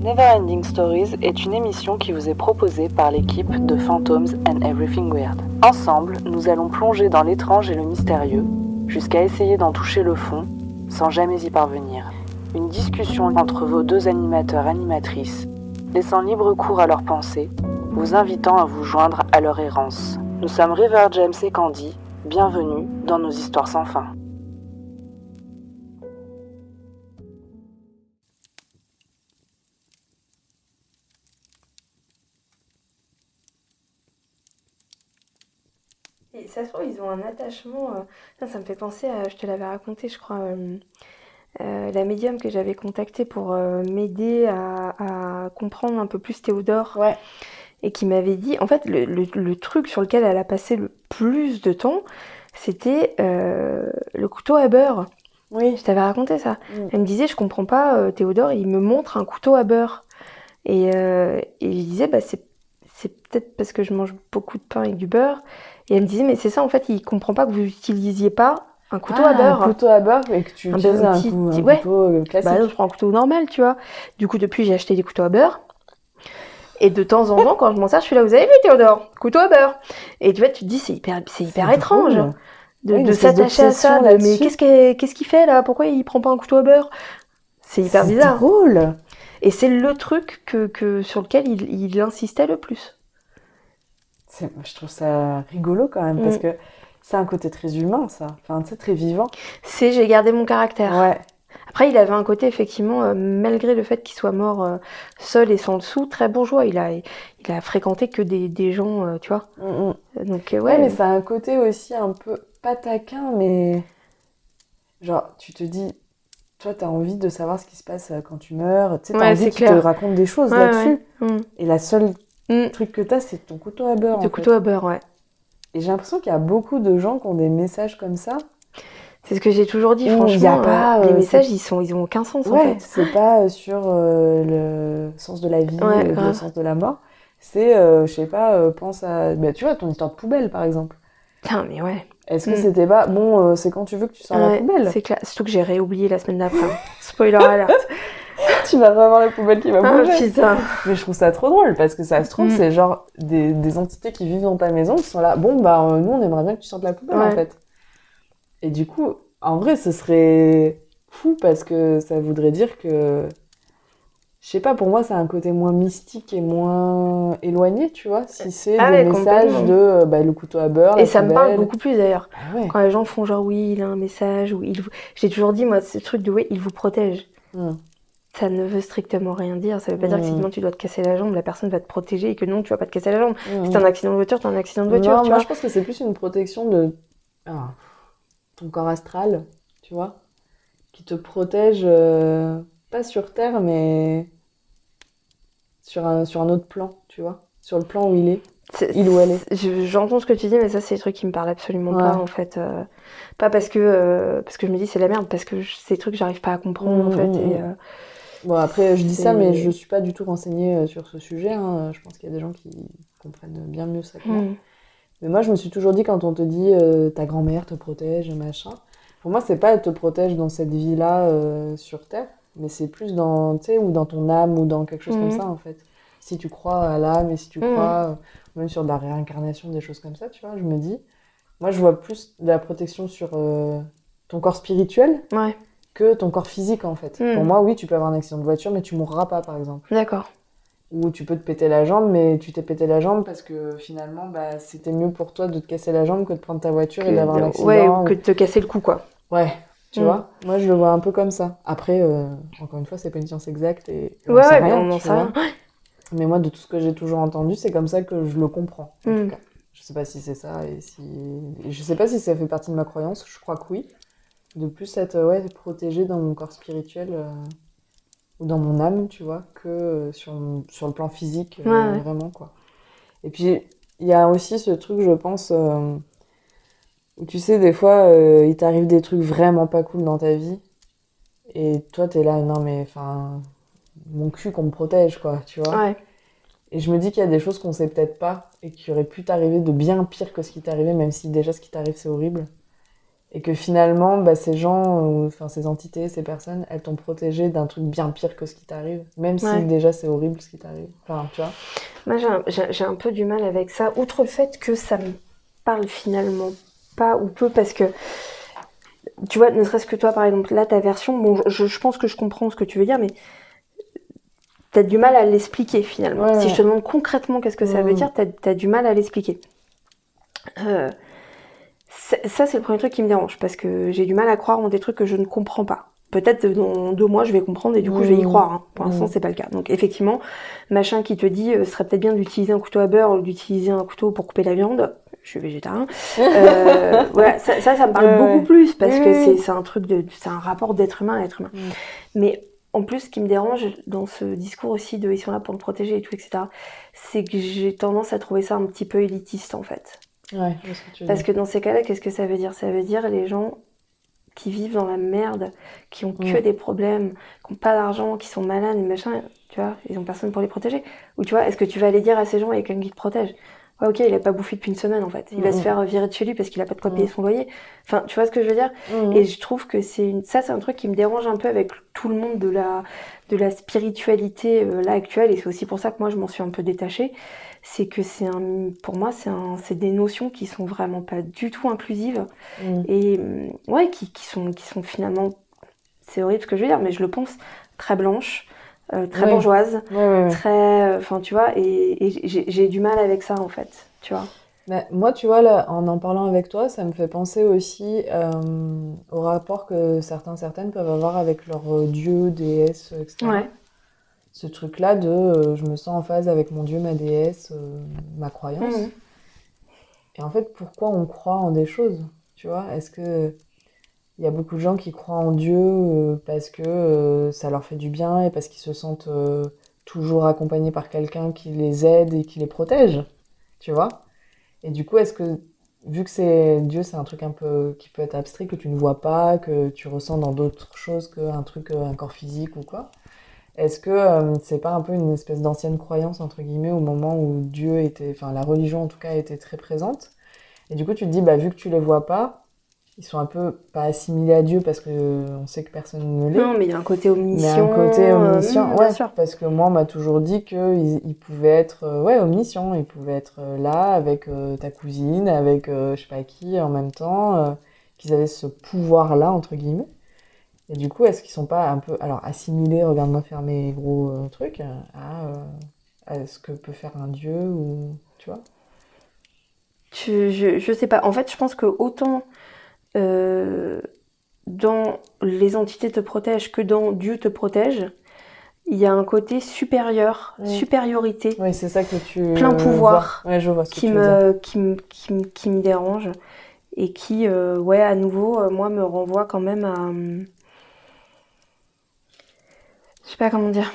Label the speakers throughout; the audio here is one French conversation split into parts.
Speaker 1: Neverending Stories est une émission qui vous est proposée par l'équipe de Phantoms and Everything Weird. Ensemble, nous allons plonger dans l'étrange et le mystérieux, jusqu'à essayer d'en toucher le fond, sans jamais y parvenir. Une discussion entre vos deux animateurs-animatrices, laissant libre cours à leurs pensées, vous invitant à vous joindre à leur errance. Nous sommes River James et Candy, bienvenue dans nos histoires sans fin.
Speaker 2: Et ça se trouve, ils ont un attachement. Ça me fait penser à. Je te l'avais raconté, je crois. La médium que j'avais contactée pour m'aider à comprendre un peu plus Théodore.
Speaker 3: Ouais.
Speaker 2: Et qui m'avait dit. En fait, le truc sur lequel elle a passé le plus de temps, c'était le couteau à beurre.
Speaker 3: Oui.
Speaker 2: Je t'avais raconté ça. Elle me disait, je comprends pas, Théodore, il me montre un couteau à beurre. Et je disais, bah, c'est peut-être parce que je mange beaucoup de pain avec du beurre. Et elle me disait, mais c'est ça, en fait, il comprend pas que vous utilisiez pas un couteau à beurre.
Speaker 3: Un couteau à beurre, et que tu utilises un couteau classique.
Speaker 2: Bah non, je prends un couteau normal, tu vois. Du coup, depuis, j'ai acheté des couteaux à beurre. Et de temps en temps, quand je m'en sers, je suis là, vous avez vu, Théodore, couteau à beurre. Et tu vois, tu te dis, c'est hyper étrange de s'attacher à ça. Mais qu'est-ce qu'il fait là? Pourquoi il prend pas un couteau à beurre? C'est hyper bizarre.
Speaker 3: C'est drôle.
Speaker 2: Et c'est le truc sur lequel il insistait le plus.
Speaker 3: Je trouve ça rigolo quand même, parce que c'est un côté très humain, ça. Enfin, c'est très vivant.
Speaker 2: J'ai gardé mon caractère.
Speaker 3: Ouais.
Speaker 2: Après, il avait un côté, effectivement, malgré le fait qu'il soit mort seul et sans le sou, très bourgeois. Il a fréquenté que des gens, tu vois. Donc,
Speaker 3: ouais, mais ça a un côté aussi un peu, pas taquin, mais... Genre, tu te dis... Toi, t'as envie de savoir ce qui se passe quand tu meurs. Tu sais, t'as envie qu'il te raconte des choses là-dessus. Ouais. Et la seule truc que t'as, c'est ton couteau à beurre.
Speaker 2: Le couteau à beurre, ouais.
Speaker 3: Et j'ai l'impression qu'il y a beaucoup de gens qui ont des messages comme ça.
Speaker 2: C'est ce que j'ai toujours dit, franchement. Les messages, ils ont aucun sens, en fait.
Speaker 3: C'est pas sur le sens de la vie, le sens de la mort. C'est, je sais pas, pense à... Bah, tu vois, ton histoire de poubelle, par exemple.
Speaker 2: Putain, mais ouais.
Speaker 3: Est-ce que c'était pas... Bon, c'est quand tu veux que tu sors la poubelle.
Speaker 2: C'est clair. Surtout que j'ai réoublié la semaine d'après. Spoiler alert.
Speaker 3: Tu vas revoir la poubelle qui va bouger.
Speaker 2: Putain.
Speaker 3: Mais je trouve ça trop drôle, parce que ça se trouve, c'est genre des entités qui vivent dans ta maison qui sont là. Bon, bah, nous, on aimerait bien que tu sortes la poubelle, en fait. Et du coup, en vrai, ce serait fou, parce que ça voudrait dire que... Je sais pas, pour moi, ça a un côté moins mystique et moins éloigné, tu vois, si c'est des messages de le couteau à beurre,
Speaker 2: et ça me parle beaucoup plus, d'ailleurs.
Speaker 3: Ah ouais.
Speaker 2: Quand les gens font genre, oui, il a un message, ou j'ai toujours dit, moi, ce truc de, oui, il vous protège. Ça ne veut strictement rien dire. Ça veut pas dire que si demain tu dois te casser la jambe, la personne va te protéger et que non, tu vas pas te casser la jambe. Si t'as un accident de voiture, t'as un accident de voiture.
Speaker 3: Non,
Speaker 2: tu
Speaker 3: moi
Speaker 2: vois.
Speaker 3: je pense que c'est plus une protection de ton corps astral, tu vois, qui te protège, pas sur Terre, mais sur un autre plan, tu vois, sur le plan où il est. Il ou elle est.
Speaker 2: J'entends ce que tu dis, mais ça, c'est des trucs qui me parlent absolument pas, en fait. Pas parce que je me dis c'est la merde, parce que c'est des trucs que j'arrive pas à comprendre, en fait.
Speaker 3: Bon, après, je dis ça, mais je suis pas du tout renseignée sur ce sujet. Hein. Je pense qu'il y a des gens qui comprennent bien mieux ça que moi. Mais moi, je me suis toujours dit, quand on te dit ta grand-mère te protège, machin, pour moi, c'est pas elle te protège dans cette vie-là sur Terre, mais c'est plus dans, tu sais, ou dans ton âme, ou dans quelque chose comme ça, en fait. Si tu crois à l'âme, et si tu crois même sur de la réincarnation, des choses comme ça, tu vois, je me dis... Moi, je vois plus de la protection sur ton corps spirituel que ton corps physique, en fait. Pour moi, oui, tu peux avoir un accident de voiture, mais tu mourras pas, par exemple.
Speaker 2: D'accord.
Speaker 3: Ou tu peux te péter la jambe, mais tu t'es pété la jambe parce que finalement, bah, c'était mieux pour toi de te casser la jambe que de prendre ta voiture et d'avoir un accident.
Speaker 2: Ouais, ou que de te casser le cou, quoi.
Speaker 3: Ouais, tu vois. Moi, je le vois un peu comme ça. Après, encore une fois, c'est pas une science exacte et on n'en sait rien. Mais moi, de tout ce que j'ai toujours entendu, c'est comme ça que je le comprends, en tout cas. Je sais pas si c'est ça, je sais pas si ça fait partie de ma croyance, je crois que oui. De plus être protégée dans mon corps spirituel ou dans mon âme, tu vois, que sur le plan physique, vraiment, quoi. Et puis, il y a aussi ce truc, je pense, où tu sais, des fois, il t'arrive des trucs vraiment pas cool dans ta vie, et toi, t'es là, non mais, enfin, mon cul qu'on me protège, quoi, tu vois.
Speaker 2: Ouais.
Speaker 3: Et je me dis qu'il y a des choses qu'on sait peut-être pas et qui auraient pu t'arriver de bien pire que ce qui t'est arrivé, même si déjà ce qui t'arrive c'est horrible. Et que finalement, ces gens, ces entités, ces personnes, elles t'ont protégé d'un truc bien pire que ce qui t'arrive. Même si déjà c'est horrible ce qui t'arrive. Enfin, tu vois.
Speaker 2: Moi, j'ai un peu du mal avec ça. Outre le fait que ça me parle finalement pas ou peu, parce que, tu vois, ne serait-ce que toi, par exemple, là, ta version, bon, je pense que je comprends ce que tu veux dire, mais t'as du mal à l'expliquer finalement. Si je te demande concrètement qu'est-ce que ça veut dire, t'as du mal à l'expliquer. Ça, c'est le premier truc qui me dérange, parce que j'ai du mal à croire en des trucs que je ne comprends pas. Peut-être dans 2 mois, je vais comprendre et du coup, je vais y croire. Hein. Pour l'instant, c'est pas le cas. Donc, effectivement, machin qui te dit, ce serait peut-être bien d'utiliser un couteau à beurre ou d'utiliser un couteau pour couper la viande. Je suis végétarien. Voilà, ça me parle beaucoup plus, parce que c'est un truc c'est un rapport d'être humain à être humain. Mais en plus, ce qui me dérange dans ce discours aussi de ils sont là pour me protéger et tout, etc., c'est que j'ai tendance à trouver ça un petit peu élitiste, en fait.
Speaker 3: Ouais, je sais ce que tu veux
Speaker 2: Parce
Speaker 3: dire.
Speaker 2: que dans ces cas-là, qu'est-ce que ça veut dire? Ça veut dire les gens qui vivent dans la merde, qui ont que des problèmes, qui n'ont pas d'argent, qui sont malades et machin, tu vois, ils ont personne pour les protéger. Ou tu vois, est-ce que tu vas aller dire à ces gens, il y a quelqu'un qui te protège? Ouais, ok, il a pas bouffé depuis une semaine en fait. Il va se faire virer de chez lui parce qu'il a pas de quoi payer son loyer. Enfin, tu vois ce que je veux dire? Et je trouve que ça, c'est un truc qui me dérange un peu avec tout le monde de la spiritualité là actuelle. Et c'est aussi pour ça que moi, je m'en suis un peu détachée. C'est que pour moi, c'est des notions qui sont vraiment pas du tout inclusives. Et ouais, qui sont finalement, c'est horrible ce que je veux dire, mais je le pense, très blanches, très bourgeoises, très, enfin tu vois, et j'ai du mal avec ça en fait, tu vois.
Speaker 3: Mais moi, tu vois, là, en parlant avec toi, ça me fait penser aussi au rapport que certaines peuvent avoir avec leur dieu, déesse, etc.
Speaker 2: Ouais.
Speaker 3: Ce truc-là de je me sens en phase avec mon dieu, ma déesse, ma croyance. Et en fait, pourquoi on croit en des choses, tu vois? Est-ce que il y a beaucoup de gens qui croient en Dieu parce que ça leur fait du bien et parce qu'ils se sentent toujours accompagnés par quelqu'un qui les aide et qui les protège, tu vois? Et du coup, est-ce que, vu que Dieu, c'est un truc un peu qui peut être abstrait, que tu ne vois pas, que tu ressens dans d'autres choses qu'un truc, un corps physique ou quoi, est-ce que c'est pas un peu une espèce d'ancienne croyance, entre guillemets, au moment où Dieu était, enfin la religion en tout cas, était très présente? Et du coup, tu te dis, vu que tu les vois pas, ils sont un peu pas assimilés à Dieu parce que on sait que personne ne l'est.
Speaker 2: Non, mais il y a un côté omniscient.
Speaker 3: Mais un côté omniscient,
Speaker 2: bien sûr.
Speaker 3: parce que moi, on m'a toujours dit qu'ils pouvaient être omniscients, ils pouvaient être là avec ta cousine, avec je sais pas qui en même temps, qu'ils avaient ce pouvoir-là, entre guillemets. Et du coup, est-ce qu'ils sont pas un peu, alors assimilés, regarde-moi faire mes gros trucs, à ce que peut faire un dieu, ou tu vois?
Speaker 2: Je sais pas. En fait, je pense que autant dans les entités te protègent que dans Dieu te protège, il y a un côté supérieur, supériorité.
Speaker 3: Oui, c'est ça que tu
Speaker 2: plein pouvoir
Speaker 3: vois. Ouais, je vois ce que tu veux dire.
Speaker 2: qui me dérange et qui, à nouveau, moi, me renvoie quand même à... je sais pas comment dire.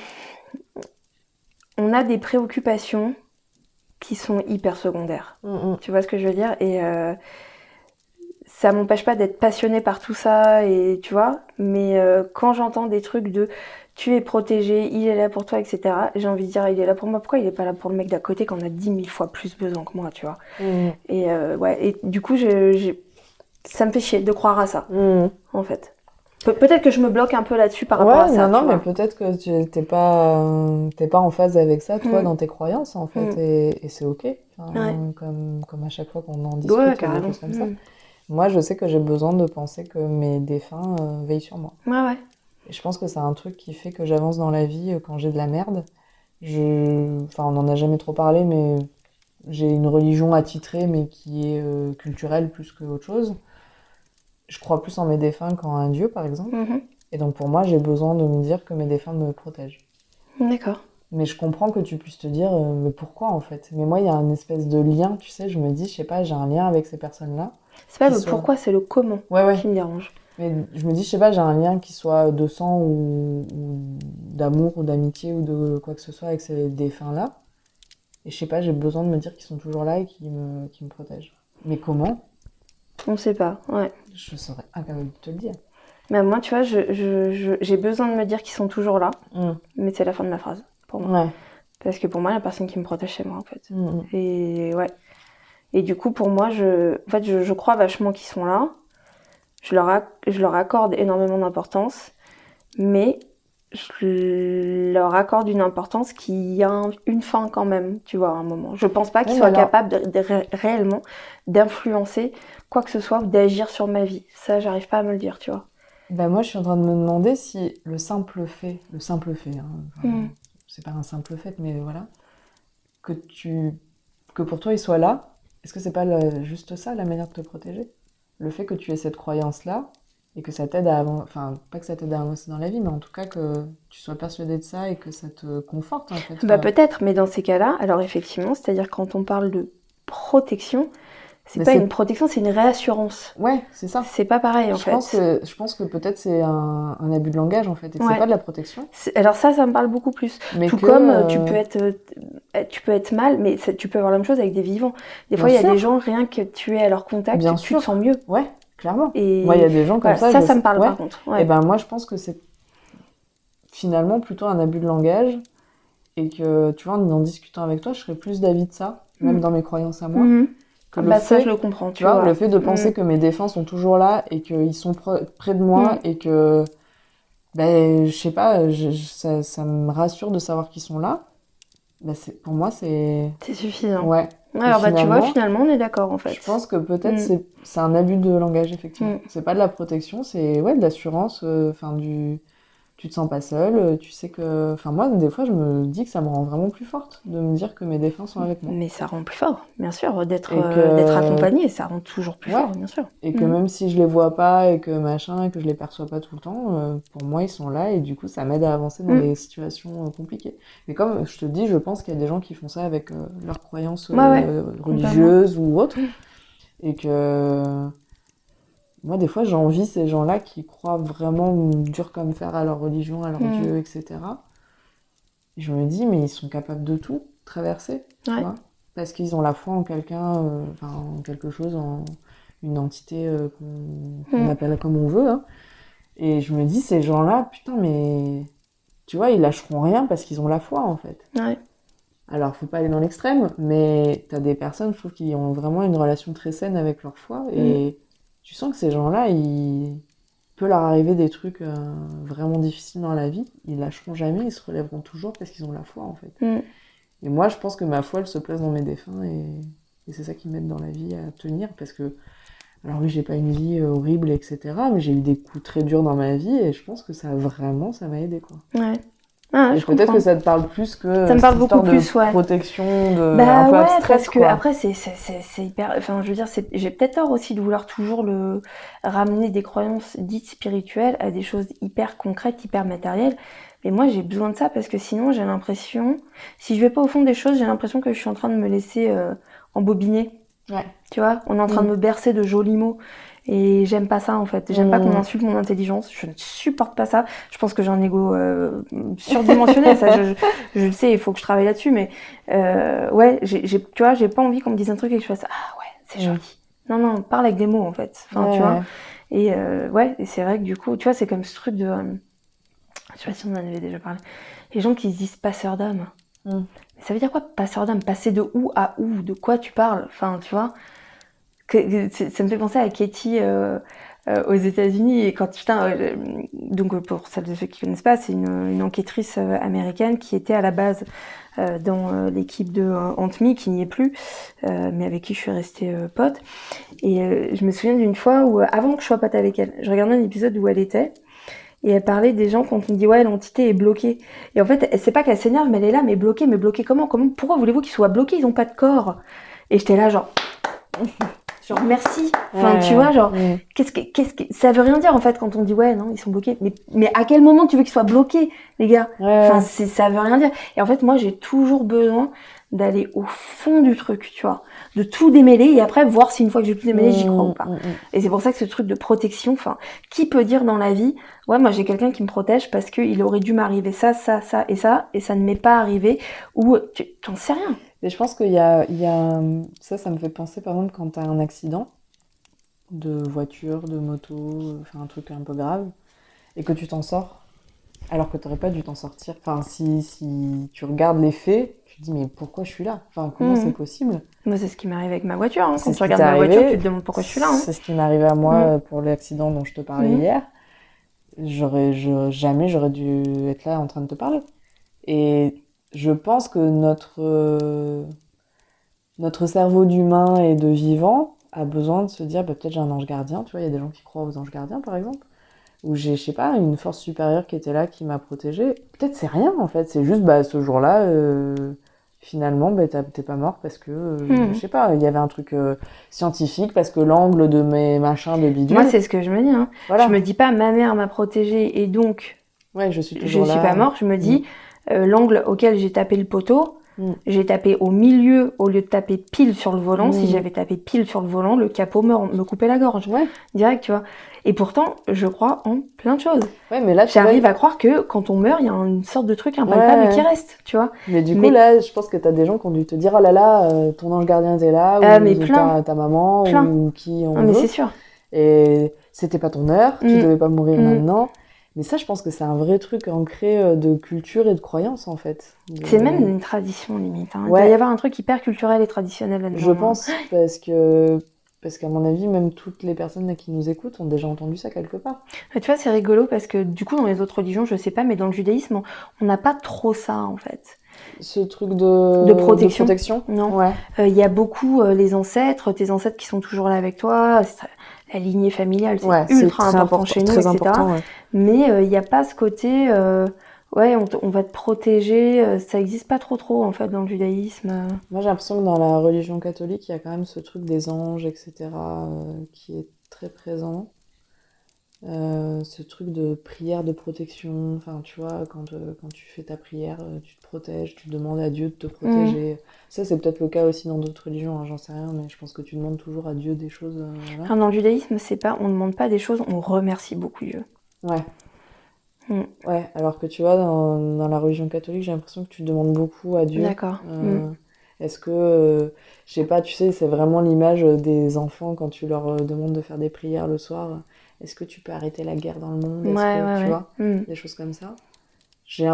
Speaker 2: On a des préoccupations qui sont hyper secondaires. Tu vois ce que je veux dire? Et ça m'empêche pas d'être passionnée par tout ça, et tu vois, mais quand j'entends des trucs de tu es protégé, il est là pour toi, etc., j'ai envie de dire il est là pour moi, pourquoi il est pas là pour le mec d'à côté qu'on a 10 000 fois plus besoin que moi, tu vois? Et et du coup, ça me fait chier de croire à ça, en fait. Peut-être que je me bloque un peu là-dessus par rapport à ça.
Speaker 3: Non, mais peut-être que tu t'es pas en phase avec ça, toi, dans tes croyances, en fait, et c'est ok. Enfin, comme à chaque fois qu'on en discute, des choses comme ça. Moi, je sais que j'ai besoin de penser que mes défunts veillent sur moi.
Speaker 2: Ouais.
Speaker 3: Et je pense que c'est un truc qui fait que j'avance dans la vie quand j'ai de la merde. Enfin, on n'en a jamais trop parlé, mais j'ai une religion attitrée, mais qui est culturelle plus qu'autre chose. Je crois plus en mes défunts qu'en un dieu, par exemple. Et donc, pour moi, j'ai besoin de me dire que mes défunts me protègent.
Speaker 2: D'accord.
Speaker 3: Mais je comprends que tu puisses te dire, mais pourquoi, en fait? Mais moi, il y a un espèce de lien, tu sais, je me dis, je sais pas, j'ai un lien avec ces personnes-là.
Speaker 2: C'est pas le pourquoi, c'est le comment qui me dérange.
Speaker 3: Mais je me dis, je sais pas, j'ai un lien qui soit de sang ou d'amour ou d'amitié ou de quoi que ce soit avec ces défunts-là. Et je sais pas, j'ai besoin de me dire qu'ils sont toujours là et qu'ils me protègent. Mais comment?
Speaker 2: On sait pas, ouais.
Speaker 3: Je serais incapable de te le dire.
Speaker 2: Mais moi, tu vois, j'ai besoin de me dire qu'ils sont toujours là, mais c'est la fin de ma phrase, pour moi. Parce que pour moi, la personne qui me protège, c'est moi, en fait. Et ouais. Et du coup, pour moi, je crois vachement qu'ils sont là. je leur accorde énormément d'importance, mais je leur accorde une importance qui a une fin quand même, tu vois, à un moment. Je pense pas qu'ils soient capables réellement d'influencer quoi que ce soit ou d'agir sur ma vie. Ça, j'arrive pas à me le dire, tu vois.
Speaker 3: Ben moi, je suis en train de me demander si le simple fait, c'est pas un simple fait, mais voilà, que pour toi, il soit là, est-ce que c'est pas juste ça, la manière de te protéger? Le fait que tu aies cette croyance-là, et que ça t'aide à avancer, enfin, pas que ça t'aide à avancer dans la vie, mais en tout cas que tu sois persuadé de ça et que ça te conforte, en fait.
Speaker 2: Bah peut-être, mais dans ces cas-là, alors effectivement, c'est-à-dire quand on parle de protection, c'est pas une protection, c'est une réassurance.
Speaker 3: Ouais, c'est ça.
Speaker 2: C'est pas pareil, en fait.
Speaker 3: Je pense que peut-être c'est un abus de langage, en fait, et que c'est pas de la protection.
Speaker 2: Alors ça me parle beaucoup plus. Mais tout comme tu peux être mal, mais tu peux avoir la même chose avec des vivants. Des fois, il y a des gens, rien que tu es à leur contact, tu te sens mieux.
Speaker 3: Ouais, clairement. Et moi, il y a des gens comme ça.
Speaker 2: Ça me parle par contre.
Speaker 3: Et ben moi, je pense que c'est finalement plutôt un abus de langage, et que, tu vois, en discutant avec toi, je serais plus d'avis de ça, même dans mes croyances à moi.
Speaker 2: Ça, je le comprends.
Speaker 3: Tu vois, le fait de penser que mes défunts sont toujours là et qu'ils sont près de moi et que, je sais pas, ça me rassure de savoir qu'ils sont là. Pour moi, c'est
Speaker 2: suffisant.
Speaker 3: Ouais.
Speaker 2: Alors, tu vois, finalement, on est d'accord, en fait.
Speaker 3: Je pense que peut-être c'est un abus de langage, effectivement. C'est pas de la protection, c'est de l'assurance, tu te sens pas seule, tu sais que... Enfin, moi, des fois, je me dis que ça me rend vraiment plus forte de me dire que mes défunts sont avec moi.
Speaker 2: Mais ça rend plus fort, bien sûr, d'être accompagnée, ça rend toujours plus fort, bien sûr.
Speaker 3: Et que même si je les vois pas et que machin, et que je les perçois pas tout le temps, pour moi, ils sont là et du coup, ça m'aide à avancer dans des situations compliquées. Mais comme je te dis, je pense qu'il y a des gens qui font ça avec leurs croyances religieuses ou autres. Et que... Moi, des fois, j'envie ces gens-là qui croient vraiment dur comme fer à leur religion, à leur Dieu, etc. Et je me dis, mais ils sont capables de tout traverser, tu vois, parce qu'ils ont la foi en quelqu'un, en quelque chose, en une entité qu'on appelle comme on veut. Hein. Et je me dis, ces gens-là, putain, mais tu vois, ils lâcheront rien parce qu'ils ont la foi, en fait.
Speaker 2: Ouais.
Speaker 3: Alors, faut pas aller dans l'extrême, mais t'as des personnes, je trouve, qui ont vraiment une relation très saine avec leur foi et tu sens que ces gens-là, il peut leur arriver des trucs vraiment difficiles dans la vie, ils lâcheront jamais, ils se relèveront toujours parce qu'ils ont la foi, en fait. Et moi, je pense que ma foi, elle se place dans mes défunts et c'est ça qui m'aide dans la vie à tenir parce que, alors oui, j'ai pas une vie horrible, etc., mais j'ai eu des coups très durs dans ma vie et je pense que ça m'a aidé, quoi.
Speaker 2: Ouais. Ah,
Speaker 3: et peut-être que ça te parle plus que
Speaker 2: ça me parle beaucoup plus,
Speaker 3: protection un peu abstraite,
Speaker 2: parce que
Speaker 3: quoi.
Speaker 2: après c'est hyper, enfin je veux dire, j'ai peut-être tort aussi de vouloir toujours ramener des croyances dites spirituelles à des choses hyper concrètes, hyper matérielles, mais moi j'ai besoin de ça parce que sinon j'ai l'impression, si je vais pas au fond des choses, j'ai l'impression que je suis en train de me laisser embobiner. Tu vois, on est en train de me bercer de jolis mots. Et j'aime pas ça, en fait. J'aime pas qu'on insulte mon intelligence. Je ne supporte pas ça. Je pense que j'ai un ego surdimensionné. Ça, je le sais, il faut que je travaille là-dessus. Mais tu vois, j'ai pas envie qu'on me dise un truc et que je fasse « Ah ouais, c'est joli ». Non, parle avec des mots, en fait. Enfin, tu vois. Et et c'est vrai que du coup, tu vois, c'est comme ce truc de... je sais pas si on en avait déjà parlé. Les gens qui se disent « passeur d'âme ». Ça veut dire quoi, passeur d'âme? Passer de où à où? De quoi tu parles? Enfin, tu vois, ça me fait penser à Katie aux États-Unis. Et quand donc pour celles de ceux qui connaissent pas, c'est une enquêtrice américaine qui était à la base dans l'équipe de Aunt Me, qui n'y est plus, mais avec qui je suis restée pote. Et je me souviens d'une fois où, avant que je sois pote avec elle, je regardais un épisode où elle était. Et elle parlait des gens quand on dit ouais, l'entité est bloquée. Et en fait, c'est pas qu'elle s'énerve, mais elle est là, mais bloquée comment? Pourquoi voulez-vous qu'ils soient bloqués? Ils ont pas de corps. Et j'étais là genre merci. Enfin, tu vois, genre qu'est-ce que ça veut rien dire en fait quand on dit ouais, non, ils sont bloqués. Mais à quel moment tu veux qu'ils soient bloqués, les gars? Enfin, ça veut rien dire. Et en fait, moi, j'ai toujours besoin d'aller au fond du truc, tu vois, de tout démêler et après voir si une fois que j'ai tout démêlé, j'y crois ou pas. Et c'est pour ça que ce truc de protection, enfin, qui peut dire dans la vie, ouais, moi j'ai quelqu'un qui me protège parce qu'il aurait dû m'arriver ça et ça ne m'est pas arrivé, ou t'en sais rien.
Speaker 3: Mais je pense qu'il y a ça me fait penser par exemple quand t'as un accident de voiture, de moto, enfin un truc un peu grave, et que tu t'en sors. Alors que t'aurais pas dû t'en sortir. Enfin, si tu regardes les faits, tu te dis mais pourquoi je suis là? Enfin, comment c'est possible?
Speaker 2: Moi, c'est ce qui m'arrive avec ma voiture. Hein. Quand tu regardes ma voiture, tu te demandes pourquoi je suis là. Hein.
Speaker 3: C'est ce qui m'est arrivé à moi pour l'accident dont je te parlais hier. Jamais j'aurais dû être là en train de te parler. Et je pense que notre cerveau d'humain et de vivant a besoin de se dire peut-être j'ai un ange gardien. Tu vois, il y a des gens qui croient aux anges gardiens, par exemple. Ou j'ai, je sais pas, une force supérieure qui était là, qui m'a protégée. Peut-être c'est rien, en fait. C'est juste, ce jour-là, finalement, t'es pas mort parce que, je sais pas, il y avait un truc scientifique, parce que l'angle de mes machins de bidule...
Speaker 2: Moi, c'est ce que je me dis. Hein. Voilà. Je me dis pas, ma mère m'a protégée et donc,
Speaker 3: je suis toujours là.
Speaker 2: Je suis pas morte. Je me dis, l'angle auquel j'ai tapé le poteau, j'ai tapé au milieu au lieu de taper pile sur le volant. Si j'avais tapé pile sur le volant, le capot me coupait la gorge. Direct, tu vois. Et pourtant, je crois en plein de choses.
Speaker 3: Mais là,
Speaker 2: j'arrive à croire que quand on meurt, il y a une sorte de truc impalpable qui reste, tu vois.
Speaker 3: Mais du coup, là, je pense que t'as des gens qui ont dû te dire, oh là là, ton ange gardien était là, ou ta maman, ou qui on veut.
Speaker 2: Mais c'est sûr.
Speaker 3: Et c'était pas ton heure, tu devais pas mourir maintenant. Mais ça, je pense que c'est un vrai truc ancré de culture et de croyance, en fait.
Speaker 2: C'est même une tradition, limite. Hein. Il doit y avoir un truc hyper culturel et traditionnel là-dedans.
Speaker 3: Je pense, parce qu'à mon avis, même toutes les personnes là, qui nous écoutent ont déjà entendu ça quelque part.
Speaker 2: Tu vois, c'est rigolo, parce que du coup, dans les autres religions, je sais pas, mais dans le judaïsme, on n'a pas trop ça, en fait.
Speaker 3: Ce truc de protection.
Speaker 2: Non. Y a beaucoup les ancêtres, tes ancêtres qui sont toujours là avec toi... La lignée familiale, c'est ultra important chez nous,
Speaker 3: très
Speaker 2: etc.
Speaker 3: Important,
Speaker 2: Mais il n'y a pas ce côté, on va te protéger, ça n'existe pas trop, en fait, dans le judaïsme.
Speaker 3: Moi, j'ai l'impression que dans la religion catholique, il y a quand même ce truc des anges, etc., qui est très présent. Ce truc de prière de protection, enfin, tu vois, quand tu fais ta prière, tu te protèges, tu demandes à Dieu de te protéger. Ça, c'est peut-être le cas aussi dans d'autres religions, hein, j'en sais rien, mais je pense que tu demandes toujours à Dieu des choses. Voilà.
Speaker 2: Enfin, dans le judaïsme, on ne demande pas des choses, on remercie beaucoup Dieu.
Speaker 3: Ouais, alors que tu vois, dans la religion catholique, j'ai l'impression que tu demandes beaucoup à Dieu.
Speaker 2: D'accord.
Speaker 3: Est-ce que, je sais pas, tu sais, c'est vraiment l'image des enfants quand tu leur demandes de faire des prières le soir. Est-ce que tu peux arrêter la guerre dans le monde? Tu vois, des choses comme ça. J'ai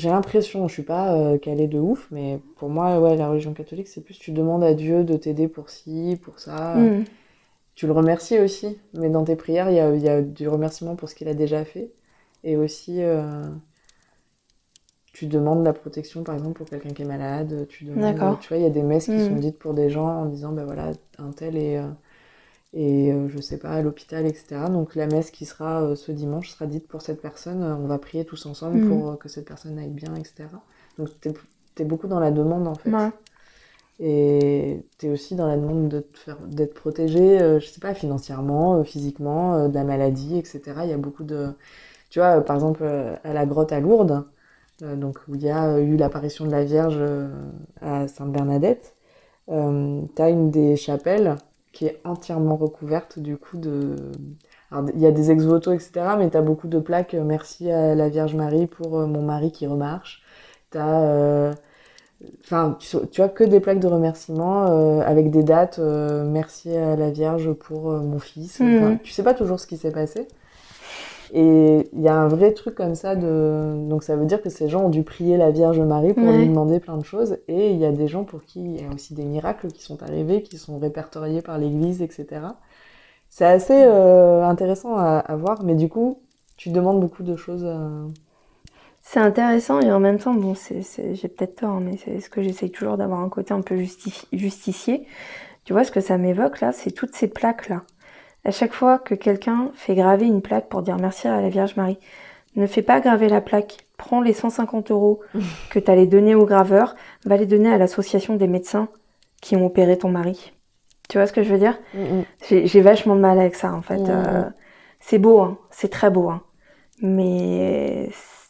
Speaker 3: l'impression, je suis pas calée de ouf, mais pour moi, la religion catholique, c'est plus tu demandes à Dieu de t'aider pour ci, pour ça. Tu le remercies aussi, mais dans tes prières, il y a du remerciement pour ce qu'il a déjà fait. Et aussi, tu demandes la protection, par exemple, pour quelqu'un qui est malade. Tu vois, il y a des messes qui sont dites pour des gens en disant, voilà, un tel est... et je sais pas, à l'hôpital, etc. Donc la messe qui sera ce dimanche sera dite pour cette personne, on va prier tous ensemble pour que cette personne aille bien, etc. Donc t'es beaucoup dans la demande, en fait. Et t'es aussi dans la demande d'être protégé, je sais pas, financièrement, physiquement, de la maladie, etc. Il y a beaucoup de... Tu vois, par exemple, à la grotte à Lourdes, donc où il y a eu l'apparition de la Vierge à Sainte-Bernadette, t'as une des chapelles qui est entièrement recouverte du coup de... Alors, il y a des ex-voto, etc., mais t'as beaucoup de plaques « Merci à la Vierge Marie pour mon mari qui remarche ». T'as... Enfin, tu as que des plaques de remerciement avec des dates « Merci à la Vierge pour mon fils ». Enfin, tu sais pas toujours ce qui s'est passé. Et il y a un vrai truc comme ça donc ça veut dire que ces gens ont dû prier la Vierge Marie pour lui demander plein de choses. Et il y a des gens pour qui il y a aussi des miracles qui sont arrivés, qui sont répertoriés par l'église, etc. C'est assez intéressant à voir, mais du coup, tu demandes beaucoup de choses.
Speaker 2: C'est intéressant et en même temps, bon, j'ai peut-être tort, mais c'est ce que j'essaye toujours d'avoir un côté un peu justicier. Tu vois, ce que ça m'évoque là, c'est toutes ces plaques-là. À chaque fois que quelqu'un fait graver une plaque pour dire merci à la Vierge Marie, ne fais pas graver la plaque. Prends les 150 € que tu allais donner au graveur, va les donner à l'association des médecins qui ont opéré ton mari. Tu vois ce que je veux dire ? J'ai vachement de mal avec ça, en fait. C'est beau, hein, c'est très beau, hein. Mais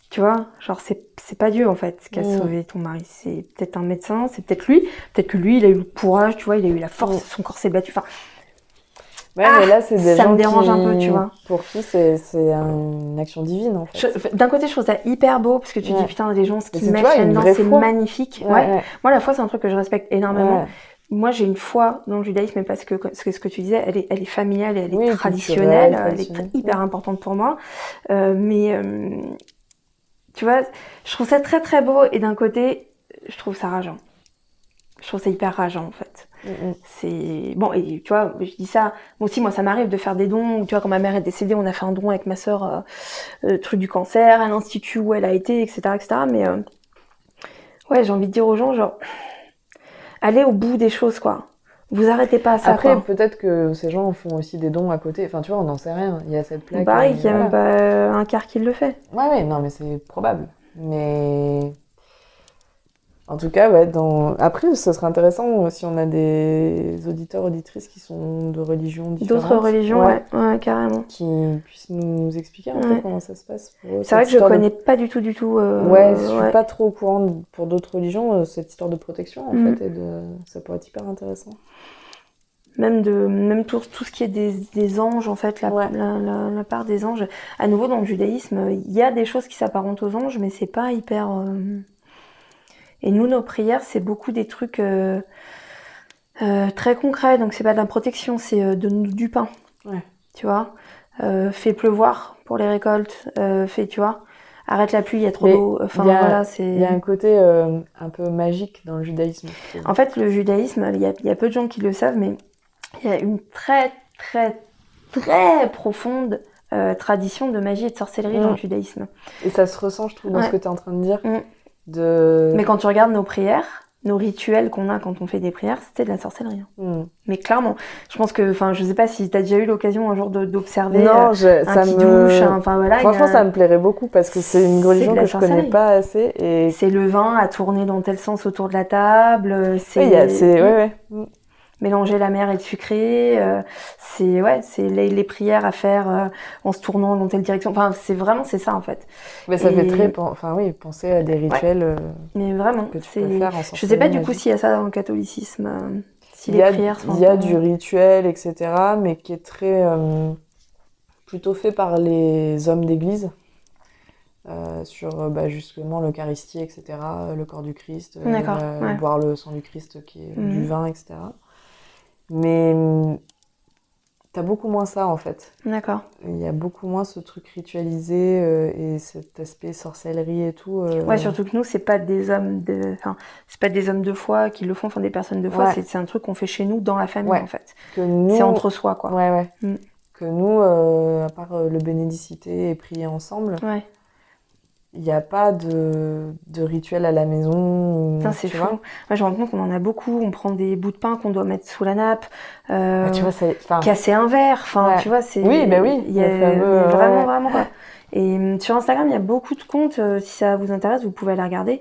Speaker 2: tu vois, genre c'est pas Dieu en fait qui a sauvé ton mari, c'est peut-être un médecin, c'est peut-être lui, peut-être que lui il a eu le courage, tu vois, il a eu la force, son corps s'est battu. Enfin,
Speaker 3: mais là c'est des
Speaker 2: ça
Speaker 3: gens
Speaker 2: me dérange un peu, tu vois.
Speaker 3: Pour qui c'est une action divine en fait.
Speaker 2: D'un côté je trouve ça hyper beau parce que tu dis putain les gens ce qu'ils mettent là-dedans c'est magnifique. Moi la foi c'est un truc que je respecte énormément. Moi, j'ai une foi dans le judaïsme, mais parce que ce que tu disais, elle est familiale et elle est traditionnelle, elle est hyper importante pour moi. Mais tu vois, je trouve ça très très beau et d'un côté, je trouve ça rageant. Je trouve ça hyper rageant en fait. C'est bon, et tu vois, je dis ça, moi aussi, moi ça m'arrive de faire des dons, tu vois, quand ma mère est décédée, on a fait un don avec ma sœur, truc du cancer, à l'institut où elle a été, etc. Mais ouais, j'ai envie de dire aux gens, genre, allez au bout des choses, quoi. Vous arrêtez pas à ça,
Speaker 3: Après,
Speaker 2: quoi.
Speaker 3: peut-être que ces gens font aussi des dons à côté. Enfin, tu vois, on n'en sait rien. Il y a cette plaque.
Speaker 2: Pareil, qu'il n'y a même pas un quart qui le fait.
Speaker 3: Ouais, non, mais c'est probable. Mais en tout cas, ouais, après, ce serait intéressant si on a des auditeurs, auditrices qui sont de religions différentes.
Speaker 2: D'autres religions, ouais, carrément.
Speaker 3: Qui puissent nous expliquer un peu comment ça se passe pour eux.
Speaker 2: C'est vrai que je connais pas du tout.
Speaker 3: Ouais, je suis pas trop au courant pour d'autres religions, cette histoire de protection, en fait, et ça pourrait être hyper intéressant.
Speaker 2: Même tout ce qui est des anges, en fait, la part des anges. À nouveau, dans le judaïsme, il y a des choses qui s'apparentent aux anges, mais c'est pas hyper... Et nous, nos prières, c'est beaucoup des trucs très concrets. Donc, c'est pas de la protection, c'est donne-nous du pain.
Speaker 3: Ouais.
Speaker 2: Tu vois, fais pleuvoir pour les récoltes. Tu vois, arrête la pluie, il y a trop d'eau. Enfin, voilà, c'est...
Speaker 3: Il y a un côté un peu magique dans le judaïsme, je trouve.
Speaker 2: En fait, le judaïsme, il y a peu de gens qui le savent, mais il y a une très, très, très profonde tradition de magie et de sorcellerie dans le judaïsme.
Speaker 3: Et ça se ressent, je trouve, dans ce que tu es en train de dire. Mais
Speaker 2: quand tu regardes nos prières, nos rituels qu'on a quand on fait des prières, c'était de la sorcellerie. Mais clairement, je pense que, je sais pas si tu as déjà eu l'occasion un jour d'observer un qui douche, voilà.
Speaker 3: Franchement, ça me plairait beaucoup parce que c'est une religion que je connais pas assez. Et...
Speaker 2: C'est le vin à tourner dans tel sens autour de la table. Mélanger la mer et le sucré, c'est les prières à faire en se tournant dans telle direction. Enfin, c'est ça en fait.
Speaker 3: Mais ça fait très, penser à des rituels.
Speaker 2: Mais vraiment,
Speaker 3: que tu peux faire en
Speaker 2: je sais pas du coup s'il y a ça dans le catholicisme, si les prières sont.
Speaker 3: Il y a du rituel, etc., mais qui est très plutôt fait par les hommes d'église. Sur justement l'Eucharistie, etc., le corps du Christ, boire le sang du Christ qui est du vin, etc. Mais t'as beaucoup moins ça en fait.
Speaker 2: D'accord.
Speaker 3: Il y a beaucoup moins ce truc ritualisé et cet aspect sorcellerie et tout.
Speaker 2: Ouais, surtout que nous, c'est pas des hommes de foi qui le font, des personnes de foi. C'est un truc qu'on fait chez nous dans la famille en fait. C'est entre soi quoi.
Speaker 3: Que nous, à part le bénédicité et prier ensemble. Il n'y a pas de rituel à la maison.
Speaker 2: C'est fou. Moi, je me rends compte qu'on en a beaucoup. On prend des bouts de pain qu'on doit mettre sous la nappe.
Speaker 3: Tu vois,
Speaker 2: casser un verre. Tu vois, c'est...
Speaker 3: Oui,
Speaker 2: Il y a vraiment, quoi. Et sur Instagram, il y a beaucoup de comptes. Si ça vous intéresse, vous pouvez aller regarder.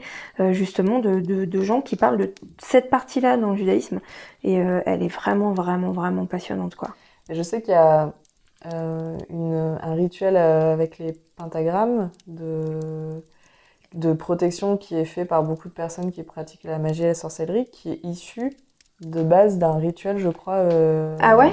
Speaker 2: Justement, de gens qui parlent de cette partie-là dans le judaïsme. Et elle est vraiment, vraiment, vraiment passionnante, quoi.
Speaker 3: Je sais qu'il y a un rituel avec les pentagrammes de protection qui est fait par beaucoup de personnes qui pratiquent la magie et la sorcellerie, qui est issu de base d'un rituel, je crois,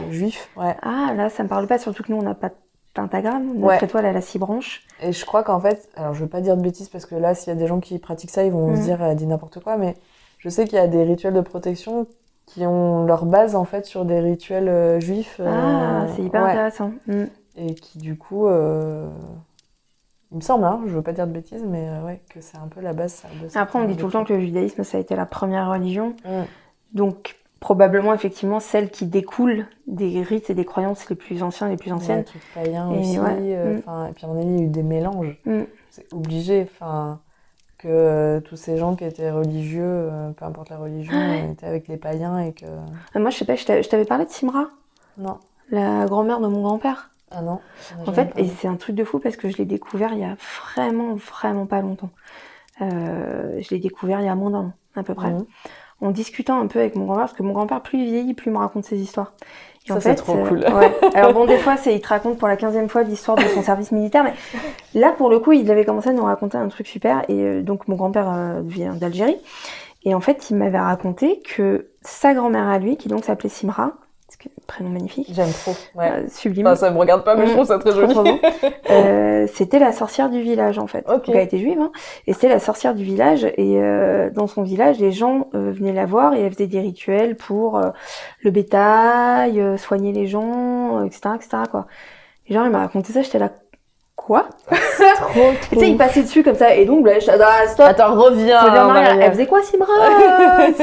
Speaker 3: juif. Ouais.
Speaker 2: Ah, là, ça me parle pas, surtout que nous, on n'a pas de pentagramme. Notre étoile, elle a 6 branches.
Speaker 3: Et je crois qu'en fait, alors je veux pas dire de bêtises, parce que là, s'il y a des gens qui pratiquent ça, ils vont se dire, elle dit n'importe quoi, mais je sais qu'il y a des rituels de protection qui ont leur base, en fait, sur des rituels juifs.
Speaker 2: C'est hyper intéressant.
Speaker 3: Et qui, du coup... il me semble, je veux pas dire de bêtises, mais que c'est un peu la base.
Speaker 2: Après, on dit tout le temps que le judaïsme, ça a été la première religion. Donc, probablement, effectivement, celle qui découle des rites et des croyances les plus anciennes.
Speaker 3: Les trucs païens aussi. Et puis, à mon avis, il y a eu des mélanges. C'est obligé. Que tous ces gens qui étaient religieux, peu importe la religion, étaient avec les païens et que...
Speaker 2: Moi, je sais pas, je t'avais parlé de Simra ?
Speaker 3: Non.
Speaker 2: La grand-mère de mon grand-père.
Speaker 3: Ah non.
Speaker 2: En fait, et c'est un truc de fou parce que je l'ai découvert il y a vraiment, vraiment pas longtemps. Je l'ai découvert il y a moins d'un an, à peu près. En discutant un peu avec mon grand-père, parce que mon grand-père, plus il vieillit, plus il me raconte ses histoires. Et
Speaker 3: ça, c'est trop cool.
Speaker 2: Alors bon, des fois, il te raconte pour la 15e fois l'histoire de son service militaire, mais là, pour le coup, il avait commencé à nous raconter un truc super. Et donc, mon grand-père vient d'Algérie. Et en fait, il m'avait raconté que sa grand-mère à lui, qui donc s'appelait Simra, prénom magnifique.
Speaker 3: J'aime trop,
Speaker 2: sublime.
Speaker 3: Ça me regarde pas, mais je trouve ça très joli.
Speaker 2: Trop beau. C'était la sorcière du village, en fait. Donc, elle était juive, et c'était la sorcière du village. Et dans son village, les gens venaient la voir et elle faisait des rituels pour le bétail, soigner les gens, etc., quoi. Et genre, il m'a raconté ça, j'étais là, quoi?
Speaker 3: Trop.
Speaker 2: Tu sais, il passait dessus comme ça, et donc, là, stop.
Speaker 3: Attends, reviens.
Speaker 2: Elle faisait quoi, Simra?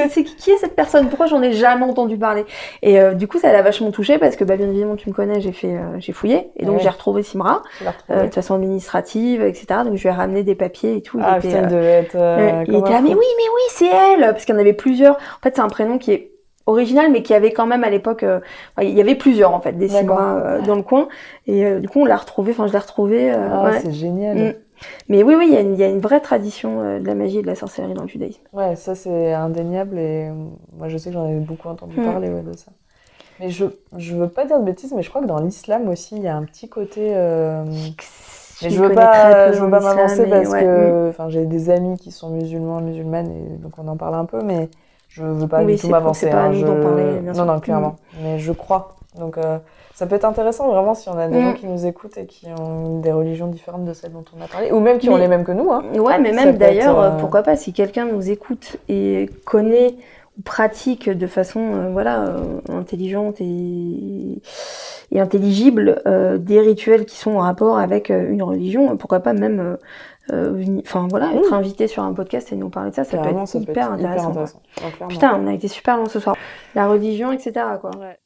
Speaker 2: C'est qui est cette personne? Pourquoi j'en ai jamais entendu parler? Et du coup, ça l'a vachement touchée parce que, bien évidemment, tu me connais, j'ai fouillé, et donc j'ai retrouvé Simra, de façon administrative, etc. Donc je lui ai ramené des papiers et tout.
Speaker 3: Ah, putain, il devait être.
Speaker 2: Il était là, mais oui, c'est elle, parce qu'il y en avait plusieurs. En fait, c'est un prénom qui est original, mais qui avait quand même à l'époque, il y avait plusieurs en fait des Simra dans le coin, et du coup on l'a retrouvé, je l'ai retrouvé.
Speaker 3: C'est génial.
Speaker 2: Mais oui, il y a une vraie tradition de la magie et de la sorcellerie dans le judaïsme.
Speaker 3: Ouais, ça c'est indéniable, et moi je sais que j'en avais beaucoup entendu parler de ça. Mais je veux pas dire de bêtises, mais je crois que dans l'islam aussi il y a un petit côté. Mais je veux pas m'avancer parce que j'ai des amis qui sont musulmanes, et donc on en parle un peu, mais je veux pas du tout m'avancer.
Speaker 2: C'est pas à nous d'en parler, bien sûr.
Speaker 3: Non, clairement. Mais je crois. Donc ça peut être intéressant vraiment si on a des gens qui nous écoutent et qui ont des religions différentes de celles dont on a parlé, ou même qui ont les mêmes que nous. Hein.
Speaker 2: Ouais, mais même d'ailleurs, pourquoi pas, si quelqu'un nous écoute et connaît ou pratique de façon intelligente et intelligible des rituels qui sont en rapport avec une religion, pourquoi pas même être invité sur un podcast et nous parler de ça, ça peut être hyper intéressant. Putain, on a été super loin ce soir. La religion, etc. quoi. Ouais.